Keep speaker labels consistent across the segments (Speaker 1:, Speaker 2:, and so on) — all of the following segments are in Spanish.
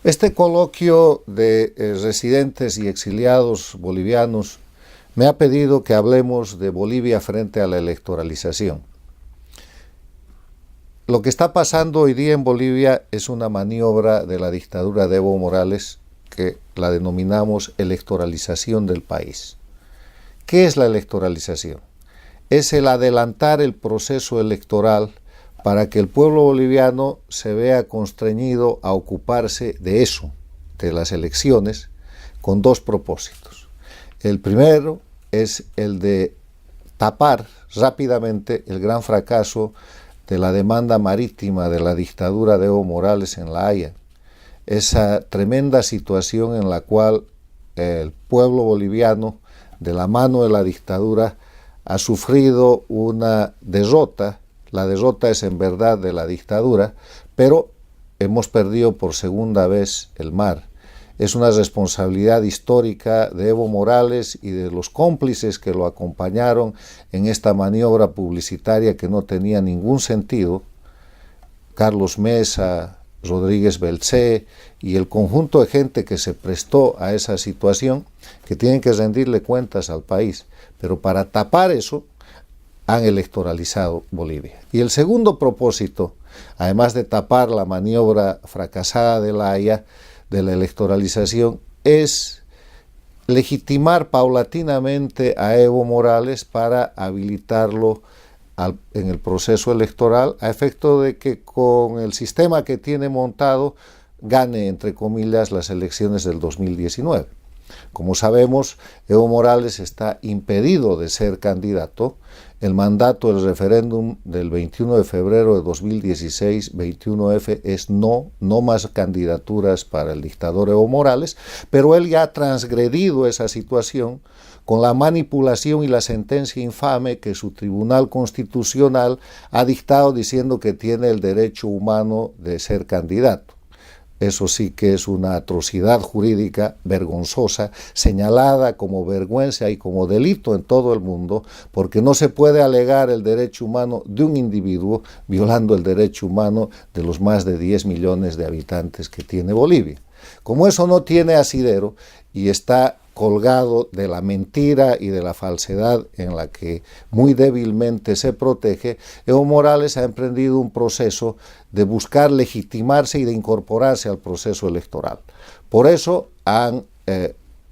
Speaker 1: Este coloquio de residentes y exiliados bolivianos me ha pedido que hablemos de Bolivia frente a la electoralización. Lo que está pasando hoy día en Bolivia es una maniobra de la dictadura de Evo Morales que la denominamos electoralización del país. ¿Qué es la electoralización? Es el adelantar el proceso electoral para que el pueblo boliviano se vea constreñido a ocuparse de eso, de las elecciones, con dos propósitos. El primero es el de tapar rápidamente el gran fracaso de la demanda marítima de la dictadura de Evo Morales en La Haya, esa tremenda situación en la cual el pueblo boliviano, de la mano de la dictadura, ha sufrido una derrota. La derrota es en verdad de la dictadura, pero hemos perdido por segunda vez el mar. Es una responsabilidad histórica de Evo Morales y de los cómplices que lo acompañaron en esta maniobra publicitaria que no tenía ningún sentido. Carlos Mesa, Rodríguez Belcé y el conjunto de gente que se prestó a esa situación, que tienen que rendirle cuentas al país. Pero para tapar eso, han electoralizado Bolivia. Y el segundo propósito, además de tapar la maniobra fracasada de La Haya, de la electoralización, es legitimar paulatinamente a Evo Morales para habilitarlo en el proceso electoral, a efecto de que con el sistema que tiene montado gane, entre comillas, las elecciones del 2019. Como sabemos, Evo Morales está impedido de ser candidato. El mandato del referéndum del 21 de febrero de 2016, 21F, es no más candidaturas para el dictador Evo Morales, pero él ya ha transgredido esa situación con la manipulación y la sentencia infame que su Tribunal Constitucional ha dictado diciendo que tiene el derecho humano de ser candidato. Eso sí que es una atrocidad jurídica vergonzosa, señalada como vergüenza y como delito en todo el mundo, porque no se puede alegar el derecho humano de un individuo violando el derecho humano de los más de 10 millones de habitantes que tiene Bolivia. Como eso no tiene asidero y está colgado de la mentira y de la falsedad en la que muy débilmente se protege, Evo Morales ha emprendido un proceso de buscar legitimarse y de incorporarse al proceso electoral. Por eso han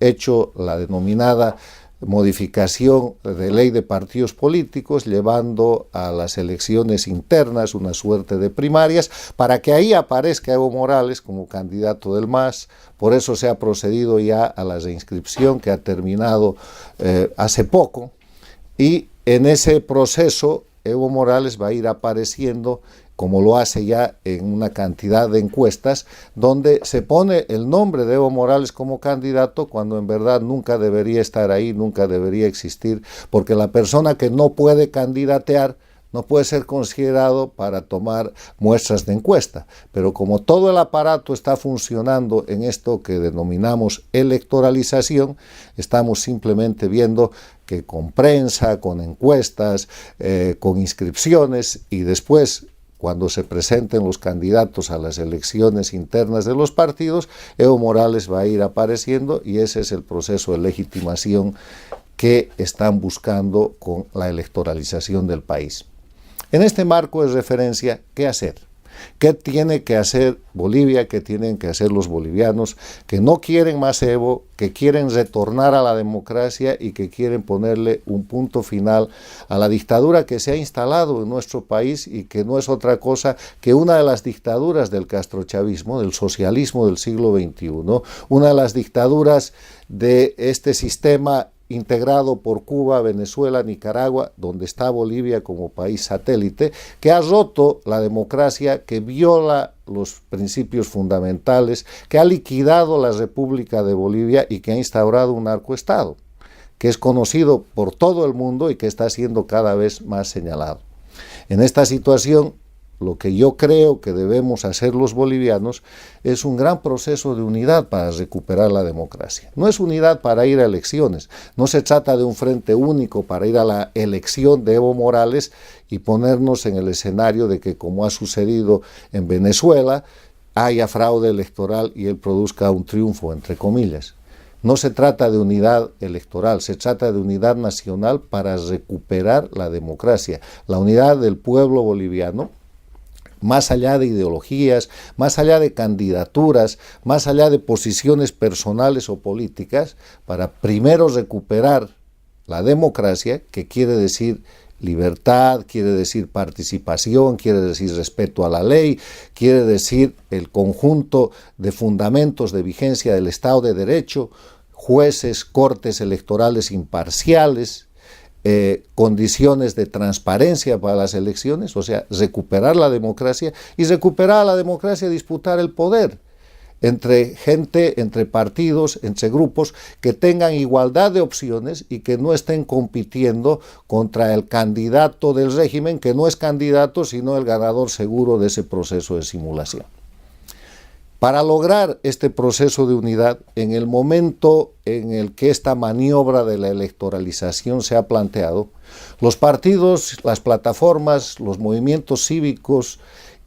Speaker 1: hecho la denominada modificación de ley de partidos políticos, llevando a las elecciones internas una suerte de primarias, para que ahí aparezca Evo Morales como candidato del MAS. Por eso se ha procedido ya a la reinscripción que ha terminado hace poco, y en ese proceso Evo Morales va a ir apareciendo, como lo hace ya en una cantidad de encuestas, donde se pone el nombre de Evo Morales como candidato cuando en verdad nunca debería estar ahí, nunca debería existir, porque la persona que no puede candidatear no puede ser considerado para tomar muestras de encuesta. Pero como todo el aparato está funcionando en esto que denominamos electoralización, estamos simplemente viendo que con prensa, con encuestas, con inscripciones, y después, cuando se presenten los candidatos a las elecciones internas de los partidos, Evo Morales va a ir apareciendo, y ese es el proceso de legitimación que están buscando con la electoralización del país. En este marco de referencia, ¿qué hacer? ¿Qué tiene que hacer Bolivia? ¿Qué tienen que hacer los bolivianos que no quieren más Evo, que quieren retornar a la democracia y que quieren ponerle un punto final a la dictadura que se ha instalado en nuestro país y que no es otra cosa que una de las dictaduras del castrochavismo, del socialismo del siglo XXI, una de las dictaduras de este sistema integrado por Cuba, Venezuela, Nicaragua, donde está Bolivia como país satélite, que ha roto la democracia, que viola los principios fundamentales, que ha liquidado la República de Bolivia y que ha instaurado un narcoestado, que es conocido por todo el mundo y que está siendo cada vez más señalado. En esta situación, lo que yo creo que debemos hacer los bolivianos es un gran proceso de unidad para recuperar la democracia. No es unidad para ir a elecciones, no se trata de un frente único para ir a la elección de Evo Morales y ponernos en el escenario de que, como ha sucedido en Venezuela, haya fraude electoral y él produzca un triunfo, entre comillas. No se trata de unidad electoral, se trata de unidad nacional para recuperar la democracia, la unidad del pueblo boliviano, más allá de ideologías, más allá de candidaturas, más allá de posiciones personales o políticas, para primero recuperar la democracia, que quiere decir libertad, quiere decir participación, quiere decir respeto a la ley, quiere decir el conjunto de fundamentos de vigencia del Estado de Derecho, jueces, cortes electorales imparciales, condiciones de transparencia para las elecciones, o sea, recuperar la democracia y recuperar la democracia, disputar el poder entre gente, entre partidos, entre grupos que tengan igualdad de opciones y que no estén compitiendo contra el candidato del régimen, que no es candidato, sino el ganador seguro de ese proceso de simulación. Para lograr este proceso de unidad, en el momento en el que esta maniobra de la electoralización se ha planteado, los partidos, las plataformas, los movimientos cívicos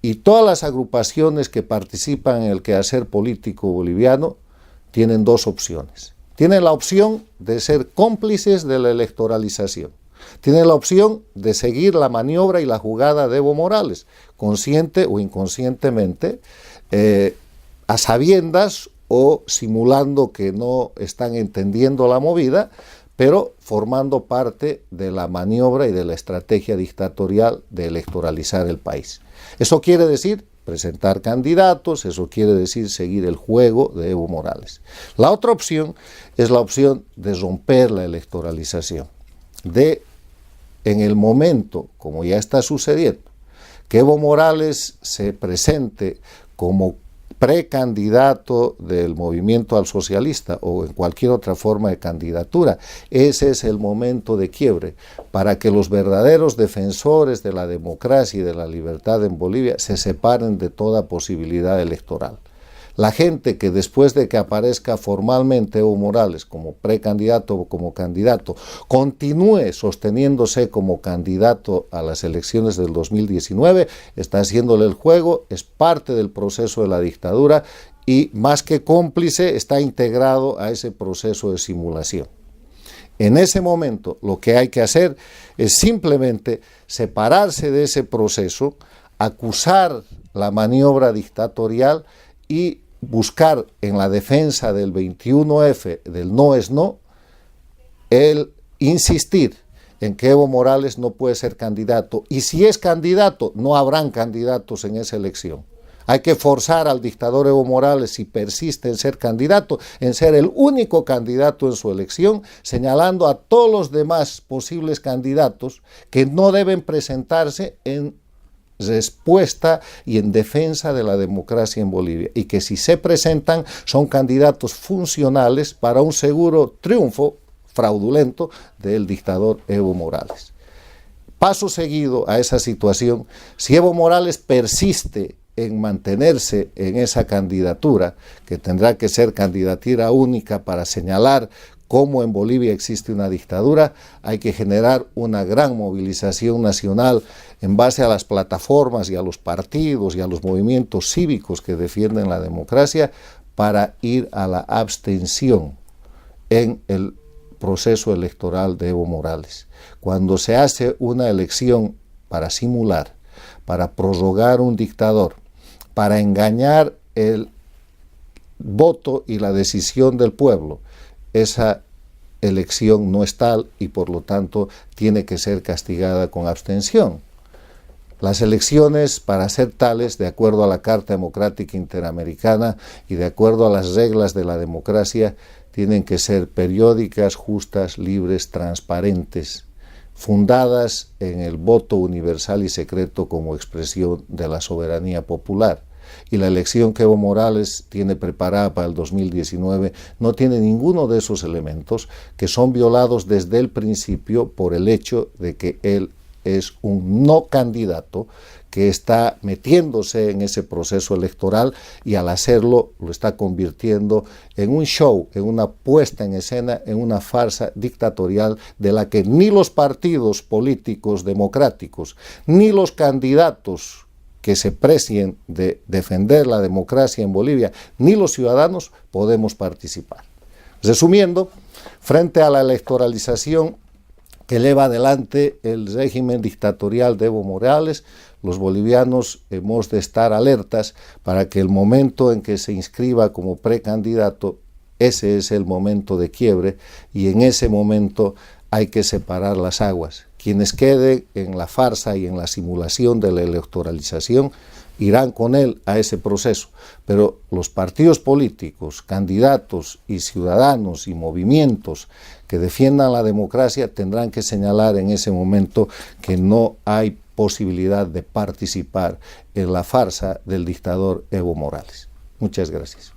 Speaker 1: y todas las agrupaciones que participan en el quehacer político boliviano tienen dos opciones. Tienen la opción de ser cómplices de la electoralización. Tienen la opción de seguir la maniobra y la jugada de Evo Morales, consciente o inconscientemente, a sabiendas o simulando que no están entendiendo la movida, pero formando parte de la maniobra y de la estrategia dictatorial de electoralizar el país. Eso quiere decir presentar candidatos, eso quiere decir seguir el juego de Evo Morales. La otra opción es la opción de romper la electoralización, de en el momento, como ya está sucediendo, que Evo Morales se presente como precandidato del movimiento al socialista o en cualquier otra forma de candidatura. Ese es el momento de quiebre para que los verdaderos defensores de la democracia y de la libertad en Bolivia se separen de toda posibilidad electoral. La gente que después de que aparezca formalmente Evo Morales como precandidato o como candidato, continúe sosteniéndose como candidato a las elecciones del 2019, está haciéndole el juego, es parte del proceso de la dictadura y más que cómplice está integrado a ese proceso de simulación. En ese momento lo que hay que hacer es simplemente separarse de ese proceso, acusar la maniobra dictatorial y buscar en la defensa del 21F, del no es no, el insistir en que Evo Morales no puede ser candidato. Y si es candidato, no habrán candidatos en esa elección. Hay que forzar al dictador Evo Morales, si persiste en ser candidato, en ser el único candidato en su elección, señalando a todos los demás posibles candidatos que no deben presentarse en respuesta y en defensa de la democracia en Bolivia, y que si se presentan son candidatos funcionales para un seguro triunfo fraudulento del dictador Evo Morales. Paso seguido a esa situación, si Evo Morales persiste en mantenerse en esa candidatura, que tendrá que ser candidatura única para señalar cómo en Bolivia existe una dictadura, hay que generar una gran movilización nacional en base a las plataformas y a los partidos y a los movimientos cívicos que defienden la democracia para ir a la abstención en el proceso electoral de Evo Morales. Cuando se hace una elección para simular, para prorrogar un dictador, para engañar el voto y la decisión del pueblo, esa elección no es tal y por lo tanto tiene que ser castigada con abstención. Las elecciones, para ser tales, de acuerdo a la Carta Democrática Interamericana y de acuerdo a las reglas de la democracia, tienen que ser periódicas, justas, libres, transparentes, fundadas en el voto universal y secreto como expresión de la soberanía popular. Y la elección que Evo Morales tiene preparada para el 2019 no tiene ninguno de esos elementos, que son violados desde el principio por el hecho de que él es un no candidato que está metiéndose en ese proceso electoral y al hacerlo lo está convirtiendo en un show, en una puesta en escena, en una farsa dictatorial de la que ni los partidos políticos democráticos, ni los candidatos que se precien de defender la democracia en Bolivia, ni los ciudadanos podemos participar. Resumiendo, frente a la electoralización que lleva adelante el régimen dictatorial de Evo Morales, los bolivianos hemos de estar alertas para que el momento en que se inscriba como precandidato, ese es el momento de quiebre, y en ese momento hay que separar las aguas. Quienes queden en la farsa y en la simulación de la electoralización irán con él a ese proceso, pero los partidos políticos, candidatos y ciudadanos y movimientos que defiendan la democracia tendrán que señalar en ese momento que no hay posibilidad de participar en la farsa del dictador Evo Morales. Muchas gracias.